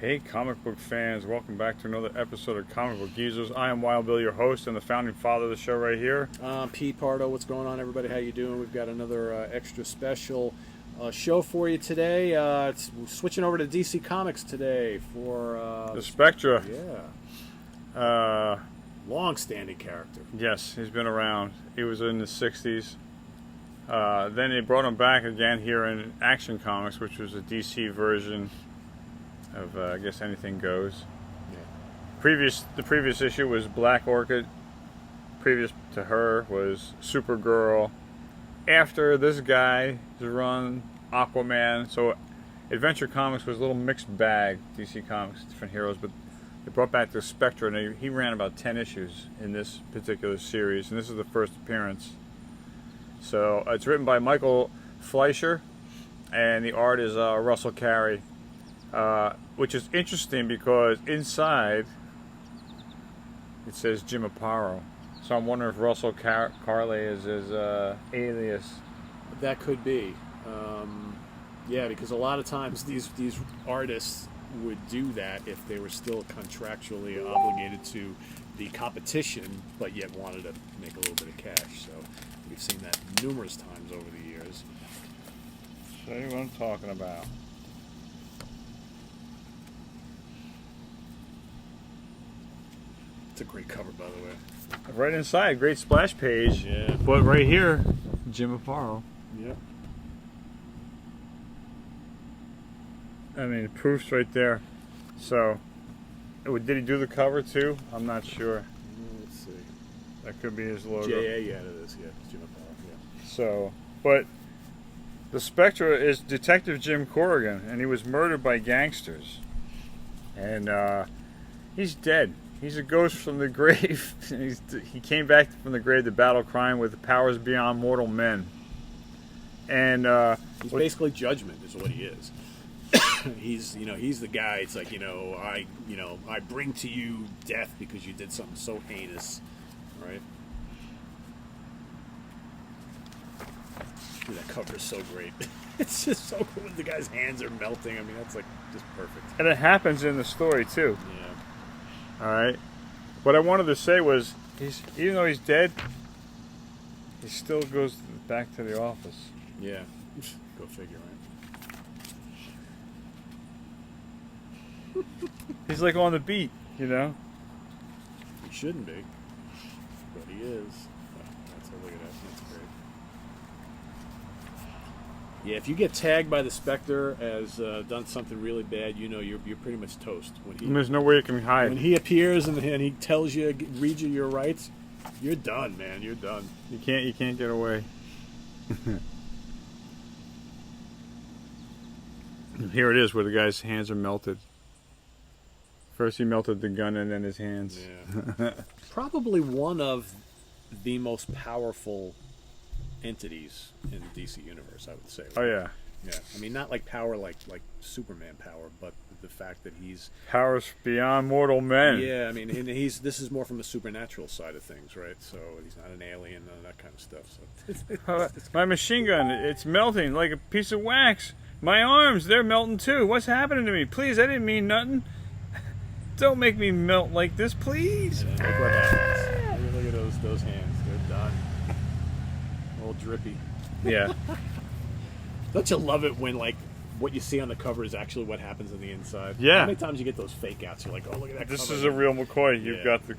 Hey comic book fans, welcome back to another episode of Comic Book Geezers. I am Wild Bill, your host and the founding father of the show right here. Pete Pardo, what's going on, everybody? How you doing? We've got another extra special show for you today. It's switching over to DC Comics today for The Spectre. Yeah. Long-standing character. Yes, he's been around. He was in the 60s. Then they brought him back again here in Action Comics, which was a DC version of I guess Anything Goes. Yeah. The previous issue was Black Orchid. Previous to her was Supergirl. After this guy run Aquaman. So Adventure Comics was a little mixed bag. DC Comics, different heroes, but they brought back the Spectre, and he ran about 10 issues in this particular series, and this is the first appearance. So it's written by Michael Fleischer, and the art is Russell Carey. Which is interesting because inside it says Jim Aparo. So I'm wondering if Russell Carley is his alias. That could be. Yeah, because a lot of times these artists would do that if they were still contractually obligated to the competition, but yet wanted to make a little bit of cash. So we've seen that numerous times over the years. Show you what I'm talking about. It's a great cover, by the way. Right inside, great splash page. Yeah. But right here, Jim Aparo. Yep. I mean, proof's right there. So, did he do the cover too? I'm not sure. Let's see. That could be his logo. J.A. Yeah, it is. Yeah, it's Jim Aparo. Yeah. So, but the Spectre is Detective Jim Corrigan, and he was murdered by gangsters. And he's dead. He's a ghost from the grave. He came back from the grave to battle crime with powers beyond mortal men. And he's basically Judgment, is what he is. he's the guy. It's like I bring to you death because you did something so heinous, right? Dude, that cover is so great. It's just so cool. The guy's hands are melting. I mean, that's like just perfect. And it happens in the story too. Yeah. All right. What I wanted to say was, even though he's dead, he still goes back to the office. Yeah. Go figure, right? He's like on the beat, you know. He shouldn't be, but he is. That's look at that. That's great. Yeah, if you get tagged by the Spectre as done something really bad, you're pretty much toast. And there's no way you can hide. When he appears and he tells you, reads you your rights, you're done, man. You're done. You can't get away. Here it is, where the guy's hands are melted. First he melted the gun and then his hands. Yeah. Probably one of the most powerful entities in the DC universe, I would say. Oh yeah. Yeah. I mean, not like power like Superman power, but the fact that he's powers beyond mortal men. Yeah, I mean, and this is more from the supernatural side of things, right? So he's not an alien and that kind of stuff. So my machine gun, it's melting like a piece of wax. My arms, they're melting too. What's happening to me? Please, I didn't mean nothing. Don't make me melt like this, please. And look what happens. Look at those hands. They're done. All drippy. Yeah. Don't you love it when what you see on the cover is actually what happens on the inside? Yeah. How many times you get those fake outs? You're like, oh, look at that. This cover. is a real McCoy. You've got the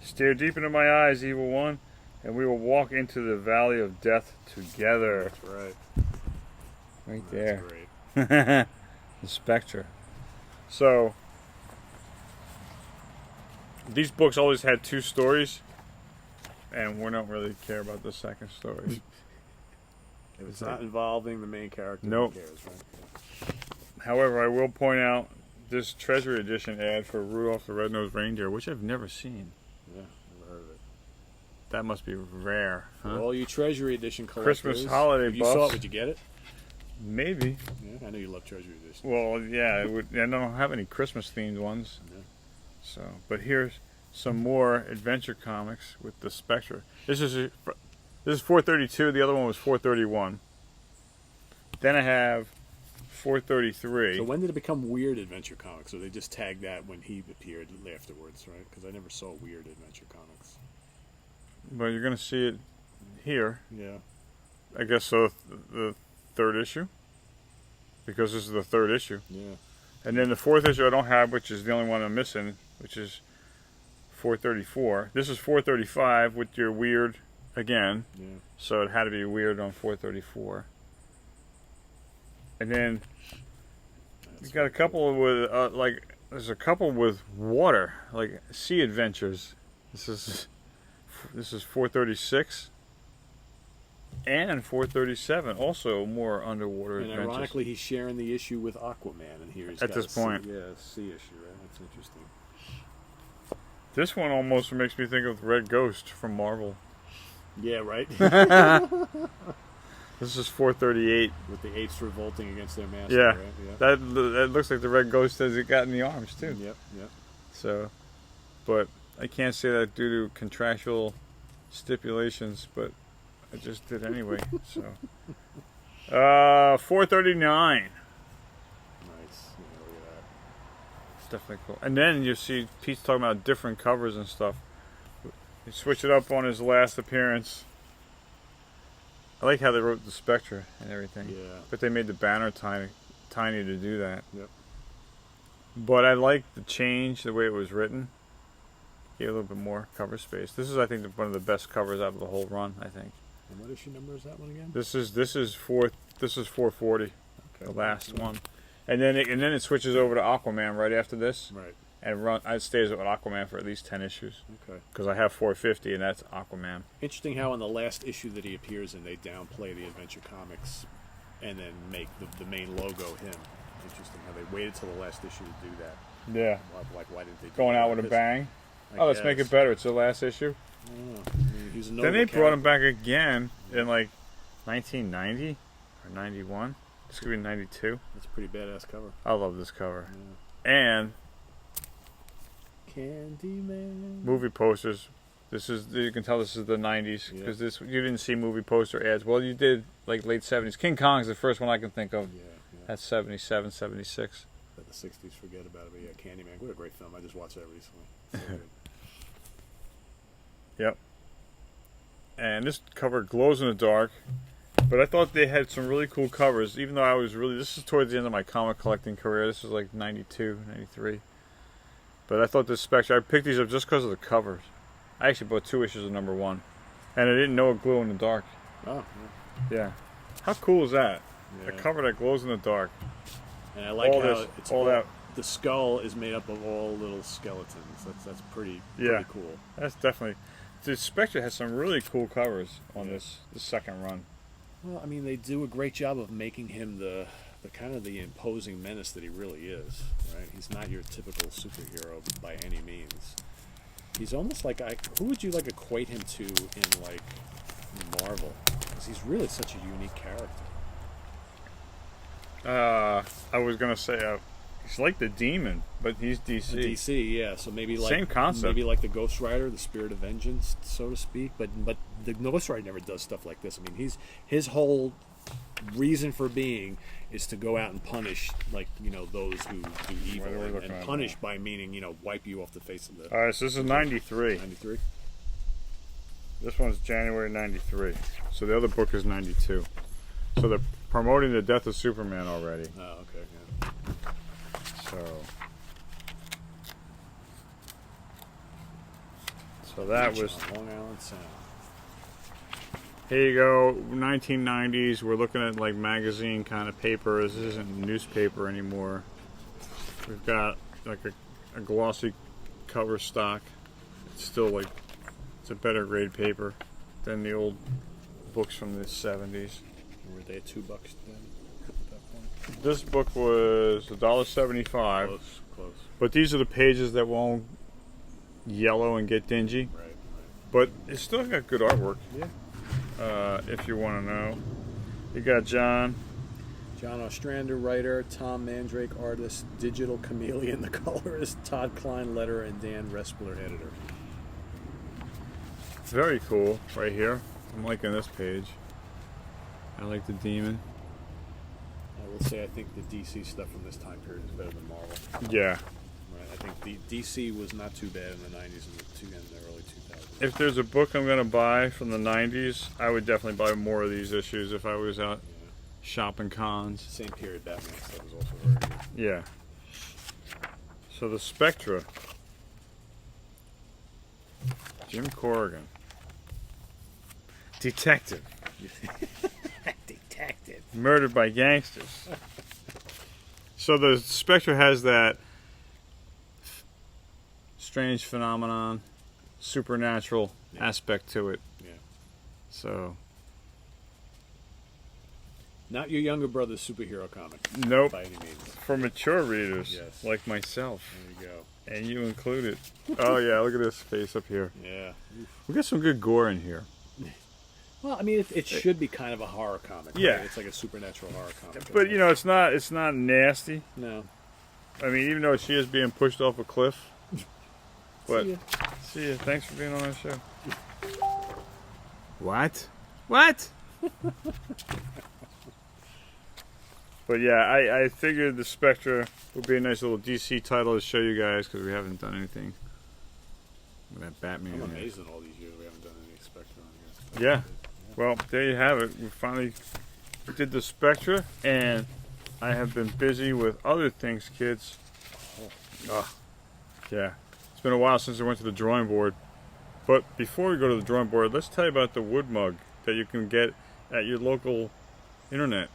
stare deep into my eyes, evil one, and we will walk into the valley of death together. That's right. Right there. That's great. The Spectre. So these books always had two stories, and we don't really care about the second story. If it's not involving the main character, nope. Who cares, right? However, I will point out this Treasury Edition ad for Rudolph the Red-Nosed Reindeer, which I've never seen. Yeah, never heard of it. That must be rare. Huh? For all you Treasury Edition collectors, Christmas holiday if you buffs. saw it, would you get it? Maybe. Yeah, I know you love Treasury Edition. Well, yeah, I don't have any Christmas-themed ones. Yeah. So, but here's some more adventure comics with the Spectre. This is 432. The other one was 431. Then I have 433. So when did it become Weird Adventure Comics? Or they just tagged that when he appeared afterwards, right? Because I never saw Weird Adventure Comics. But you're going to see it here. Yeah. I guess so. The third issue, because this is the third issue. Yeah. And then the fourth issue I don't have, which is the only one I'm missing, which is 434. This is 435 with your Weird again. Yeah. So it had to be Weird on 434. And then you got a couple with there's a couple with water, like sea adventures. This is 436 and 437, also more underwater And adventures. ironically, he's sharing the issue with Aquaman, and here he's At got this point. sea issue, right? That's interesting. This one almost makes me think of Red Ghost from Marvel. Yeah, right. This is 438. With the apes revolting against their master. Yeah, Right? Yeah. that looks like the Red Ghost as it got in the arms too. Yep. Yep. So, but I can't say that due to contractual stipulations, but I just did anyway. So, 439. Nice. Yeah, look at that. It's definitely cool. And then you see Pete's talking about different covers and stuff. He switched it up on his last appearance. I like how they wrote the Spectre and everything. Yeah. But they made the banner tiny to do that. Yep. But I like the change, the way it was written. Gave a little bit more cover space. This is, I think, one of the best covers out of the whole run. I think. And what issue number is that one again? This is 440, Okay. the last one, and then it switches over to Aquaman right after this, Right. and it stays with Aquaman for at least 10 issues. Okay. Because I have 450, and that's Aquaman. Interesting how in the last issue that he appears in, they downplay the Adventure Comics, and then make the main logo him. Interesting how they waited till the last issue to do that. Yeah, Like, why didn't they do going that? out with a Because bang. I Oh, let's make guess. it better. It's the last issue. I don't know. I mean, he's a Then notable they brought him character. back again in like 1990 or 91. This could be 92. That's a pretty badass cover. I love this cover. Yeah. And Candyman. movie posters. You can tell this is the 90s because you didn't see movie poster ads. Well, you did like late 70s. King Kong's the first one I can think of. Yeah. That's 77, 76. But the 60s, forget about it. But yeah, Candyman. What a great film. I just watched that recently. So good. Yep. And this cover glows in the dark. But I thought they had some really cool covers, even though this is towards the end of my comic collecting career. This was like 92, 93. But I thought this Spectre, I picked these up just because of the covers. I actually bought 2 issues of #1. And I didn't know it glowed in the dark. Oh, Yeah. How cool is that? yeah. A cover that glows in the dark. And I like all how this- it's all that- the skull is made up of all little skeletons. That's pretty Yeah. cool. That's definitely... The Spectre has some really cool covers on the second run. Well, I mean, they do a great job of making him the kind of the imposing menace that he really is. Right? He's not your typical superhero by any means. He's almost like who would you like equate him to in like Marvel? Because he's really such a unique character. I was going to say he's like the Demon, but he's DC. DC, yeah. So maybe like Same concept. maybe like the Ghost Rider, the Spirit of Vengeance, so to speak. But the Ghost Rider never does stuff like this. I mean, his whole reason for being is to go out and punish, like, those who do evil, What are we looking and at punish now? by meaning, wipe you off the face of the. All right, so this is 93. 93. This one's January 93. So the other book is 92. So they're promoting the death of Superman already. Oh, okay. Yeah. So that Beach was... on Long Island Sound. Here you go, 1990s. We're looking at like magazine kind of paper. This isn't newspaper anymore. We've got like a glossy cover stock. It's still like, it's a better grade paper than the old books from the 70s. Were they $2 then at that point? This book was $1.75, Close. but these are the pages that won't yellow and get dingy. Right. But it's still got good artwork. Yeah. If you want to know, you got John Ostrander, writer, Tom Mandrake, artist, Digital Chameleon, the colorist, Todd Klein, letterer, and Dan Respler, editor. Very cool right here. I'm liking this page. I like the Demon. I will say I think the DC stuff from this time period is better than Marvel. Yeah. Right. I think the DC was not too bad in the 90s and the early 2000s. If there's a book I'm going to buy from the 90s, I would definitely buy more of these issues if I was out shopping cons. Same period Batman stuff was also very good. Yeah. So the Spectre. Jim Corrigan. Detective. Detective. Murdered by gangsters. So the Spectre has that strange phenomenon, supernatural aspect to it. Yeah. So. Not your younger brother's superhero comic. Nope. By any means. For mature readers, Yes. like myself. There you go. And you included. Oh yeah, look at this face up here. Yeah. We got some good gore in here. Well, I mean, it should be kind of a horror comic. Right? Yeah. It's like a supernatural horror comic. But you know, it's not nasty. No. I mean, even though she is being pushed off a cliff. But See ya. see ya. Thanks for being on our show. What? What? But yeah, I figured the Spectre would be a nice little DC title to show you guys because we haven't done anything with that Batman. I'm yet. amazed in all these years we haven't done any Spectre on here. Yeah. Well, there you have it. We finally did the Spectre, and I have been busy with other things, kids. Yeah. It's been a while since I went to the drawing board. But before we go to the drawing board, let's tell you about the wood mug that you can get at your local internet.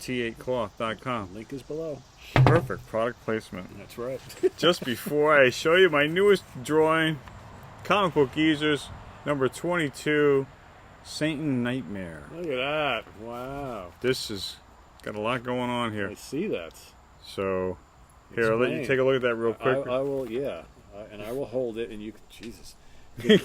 t8cloth.com. Link is below. Perfect product placement. That's right. Just before I show you my newest drawing, Comic Book Geezers, number 22, Satan Nightmare. Look at that. Wow. This has got a lot going on here. I see that. So, here, I'll let you take a look at that real quick. I will, yeah. And I will hold it, and you can, Jesus.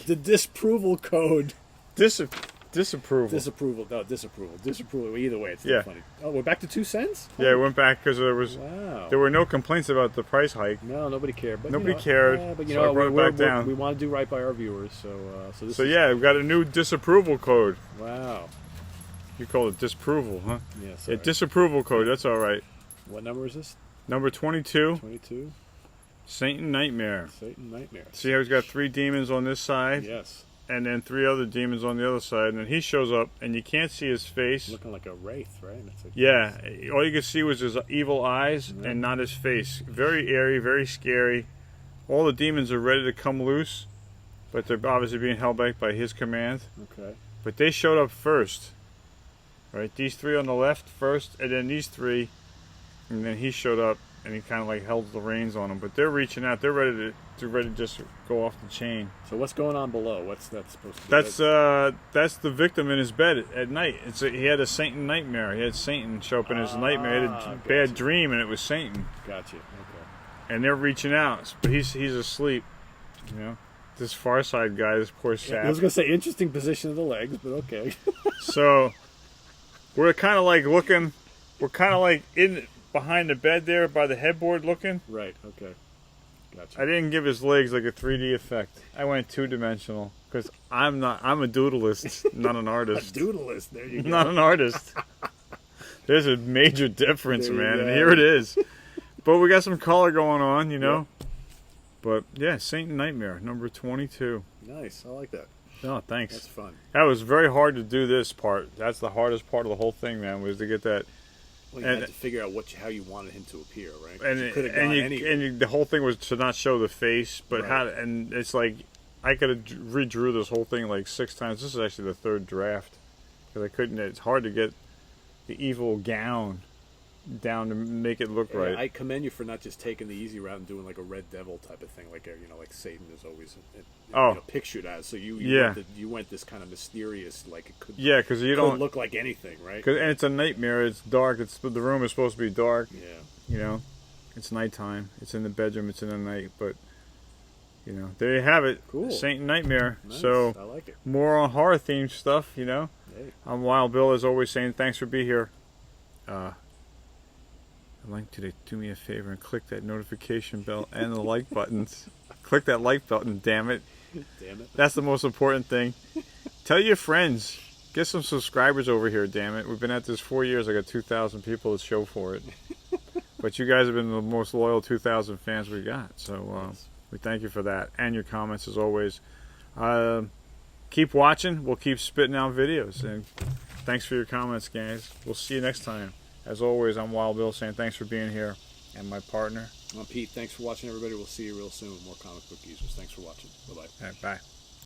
The disapproval code. Disapproval. Disapproval. No, disapproval. Disapproval. Either way, it's Yeah. still funny. Oh, we're back to 2 cents? Yeah, it went back because Wow. there were no complaints about the price hike. No, nobody cared. But, Nobody you know, cared, Yeah, but you so I know, brought it back down. we want to do right by our viewers, so this So is, yeah, we've got a new disapproval code. Wow. You call it disapproval, huh? Yeah, Yeah, sorry. disapproval code, that's all right. What number is this? Number 22, 22. Satan Nightmare. Satan Nightmare. See how he's got 3 demons on this side, Yes. and then 3 other demons on the other side, and then he shows up, and you can't see his face. Looking like a wraith, right? It's like, Yeah, all you could see was his evil eyes Yeah. and not his face. Very airy, very scary. All the demons are ready to come loose, but they're obviously being held back by his command. Okay. But they showed up first. Right? These 3 on the left first, and then these 3, and then he showed up, and he kind of like held the reins on them. But they're reaching out. They're ready to just go off the chain. So what's going on below? What's that supposed to be? That's the victim in his bed at night. He had a Satan nightmare. He had Satan show up in his nightmare. He had a bad gotcha. dream, and it was Satan. Gotcha. Okay. And they're reaching out, but he's asleep. You know, this Far Side guy, this poor sap. I was gonna say interesting position of the legs, but okay. So we're kind of like looking. We're kind of like in behind the bed there by the headboard looking. Right. Okay. Gotcha. I didn't give his legs like a 3D effect. I went 2-dimensional because I'm a doodleist, not an artist. Doodleist. There you go. Not an artist. There's a major difference, There you man, and go. here it is. But we got some color going on, you know. But yeah, Satan Nightmare, number 22. Nice. I like that. Oh, thanks. That's fun. That was very hard to do this part. That's the hardest part of the whole thing, man, was to get that. Well, you And- had to figure out how you wanted him to appear, right? And you could have gone anywhere. the whole thing was to not show the face, but Right. how? And it's like I could have redrew this whole thing like 6 times. This is actually the 3rd draft because I couldn't. It's hard to get the evil gown down to make it look right. I commend you for not just taking the easy route and doing like a Red Devil type of thing, like like Satan is always pictured as. So you went this kind of mysterious, like it could Because you could don't look like anything, right? and it's a nightmare. It's dark. The room is supposed to be dark. Yeah. You know, it's nighttime. It's in the bedroom. It's in the night. But you know, there you have it. Cool. Saint Nightmare. Nice. So I like it. more on horror themed stuff. You know, Hey. I'm Wild Bill as always saying thanks for being here. I'd like you to do me a favor and click that notification bell and the like buttons. Click that like button, damn it. Damn it. That's the most important thing. Tell your friends. Get some subscribers over here, damn it. We've been at this 4 years. I got 2,000 people to show for it. But you guys have been the most loyal 2,000 fans we got. So we thank you for that. And your comments, as always. Keep watching. We'll keep spitting out videos. And thanks for your comments, guys. We'll see you next time. As always, I'm Wild Bill saying thanks for being here. And my partner. I'm Pete. Thanks for watching, everybody. We'll see you real soon. More comic book users. Thanks for watching. Bye-bye. All right, bye.